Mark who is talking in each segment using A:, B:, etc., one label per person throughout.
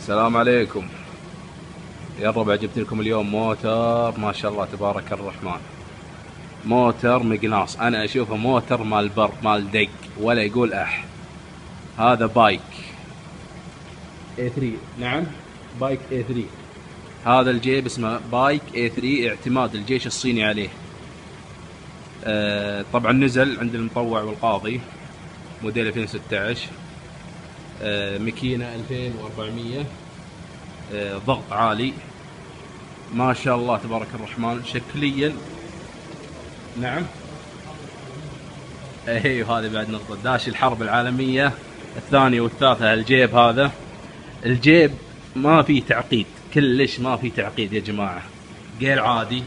A: السلام عليكم يا الربع. جبت لكم اليوم موتر ما شاء الله تبارك الرحمن. موتر مقناص، انا اشوفه موتر مال بر مال دق ولا يقول اح. هذا بايك A3. نعم بايك A3. هذا الجيب اسمه بايك A3، اعتماد الجيش الصيني عليه. طبعا نزل عند المطوع والقاضي، موديل 2016. ماكينة 2400. ضغط عالي ما شاء الله تبارك الرحمن شكليا. نعم ايوه، هذه بعد نقطة. داش الحرب العالمية الثانية والثالثة الجيب هذا. الجيب ما في تعقيد، كلش ما في تعقيد يا جماعة، غير عادي.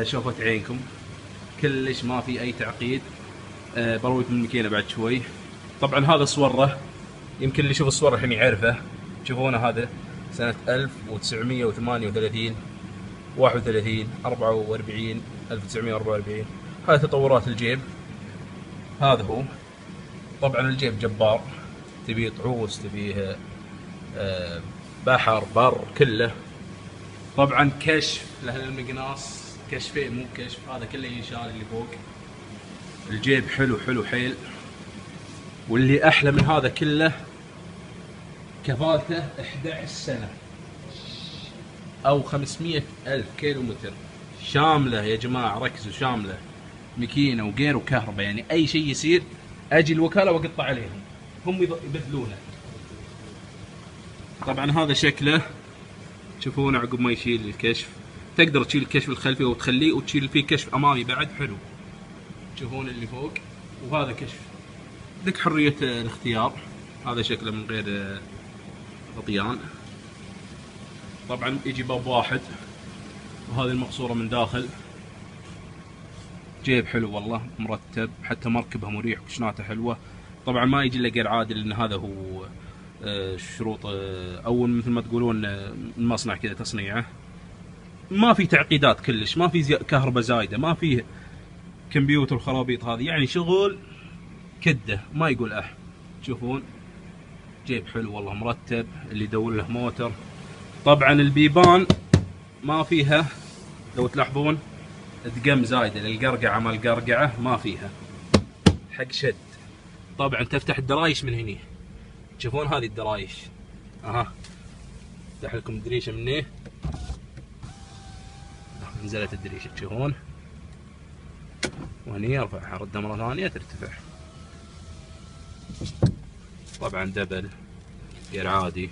A: شوفت عينكم، كلش ما في اي تعقيد. برويكم الماكينة بعد شوي. طبعا هذا صوره، يمكن اللي يشوف الصور الحين يعرفه. تشوفونه هذا سنة 1938 31 44 1944. هذه تطورات الجيب. هذا هو. طبعا الجيب جبار، تبيه طعوس، تبيه بحر بر كله. طبعا كشف له المقناص، كشفين مو كشف، هذا كله ينشال اللي فوق. الجيب حلو حلو حيل. واللي احلى من هذا كله كفاءته 11 سنة او 500,000 كيلومتر شاملة يا جماعة. ركزوا، شاملة ماكينة وغير وكهرباء، يعني اي شيء يصير اجي الوكالة واقطع عليهم، هم يبدلونه. طبعا هذا شكله، تشوفونه عقب ما يشيل الكشف. تقدر تشيل الكشف الخلفي وتخليه وتشيل فيه كشف امامي بعد حلو. تشوفون اللي فوق، وهذا كشف لك حرية الاختيار. هذا شكله من غير غطيان. طبعا يجي باب واحد، وهذه المقصورة من داخل. جيب حلو والله، مرتب، حتى مركبها مريح وكشناته حلوة. طبعا ما يجي الا غير عادل، لان هذا هو شروط او مثل ما تقولون المصنع كذا تصنيعه. ما في تعقيدات كلش، ما في كهرباء زايده، ما فيه كمبيوتر وخرابيط هذه، يعني شغل كده ما يقول اح. تشوفون جيب حلو والله، مرتب، اللي يدور له موتر. طبعا البيبان ما فيها، لو تلاحظون دقم زايده للقرقعه، مال القرقعه ما فيها حق شد. طبعا تفتح الدرايش من هني، تشوفون هذه الدرايش. افتح لكم الدريشه من هنا، نزلت الدريشه تشوفون، وهني ارفعها ردها مره ثانيه ترتفع. طبعا دبل غير عادي.